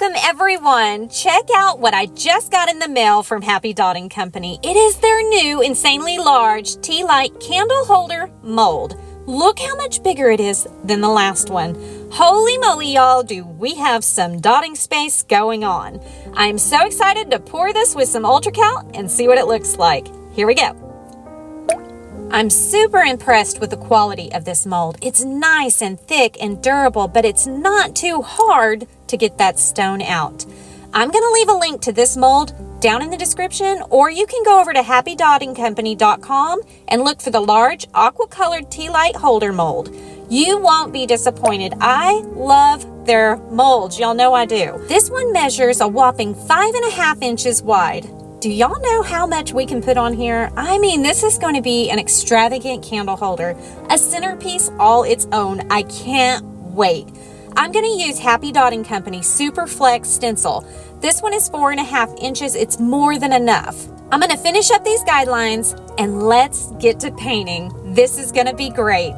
Welcome everyone! Check out what I just got in the mail from Happy Dotting Company. It is their new insanely large tea light candle holder mold. Look how much bigger it is than the last one. Holy moly, y'all, do we have some dotting space going on. I'm so excited to pour this with some Ultracal and see what it looks like. Here we go. I'm super impressed with the quality of this mold. It's nice and thick and durable, but it's not too hard to get that stone out. I'm going to leave a link to this mold down in the description, or you can go over to happydottingcompany.com and look for the large aqua-colored tea light holder mold. You won't be disappointed. I love their molds. Y'all know I do. This one measures a whopping 5.5 inches wide. Do y'all know how much we can put on here? I mean, this is going to be an extravagant candle holder, a centerpiece all its own. I can't wait. I'm going to use Happy Dotting Company Super Flex Stencil. This one is 4.5 inches. It's more than enough. I'm going to finish up these guidelines and let's get to painting. This is going to be great.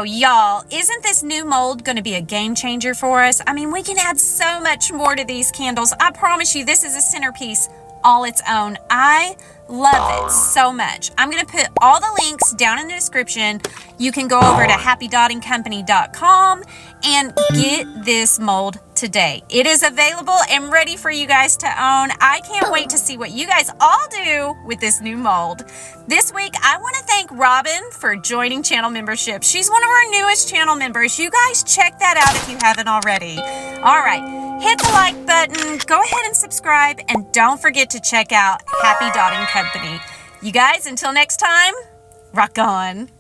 So y'all, isn't this new mold going to be a game changer for us? I mean, we can add so much more to these candles. I promise you, this is a centerpiece all its own. I love it so much. I'm going to put all the links down in the description. You can go over to happydottingcompany.com and get this mold today. It is available and ready for you guys to own. I can't wait to see what you guys all do with this new mold. This week, I want to thank Robin for joining channel membership. She's one of our newest channel members. You guys check that out if you haven't already. All right, hit the like button, go ahead and subscribe, and don't forget to check out Happy Dotting Company. You guys, until next time, rock on.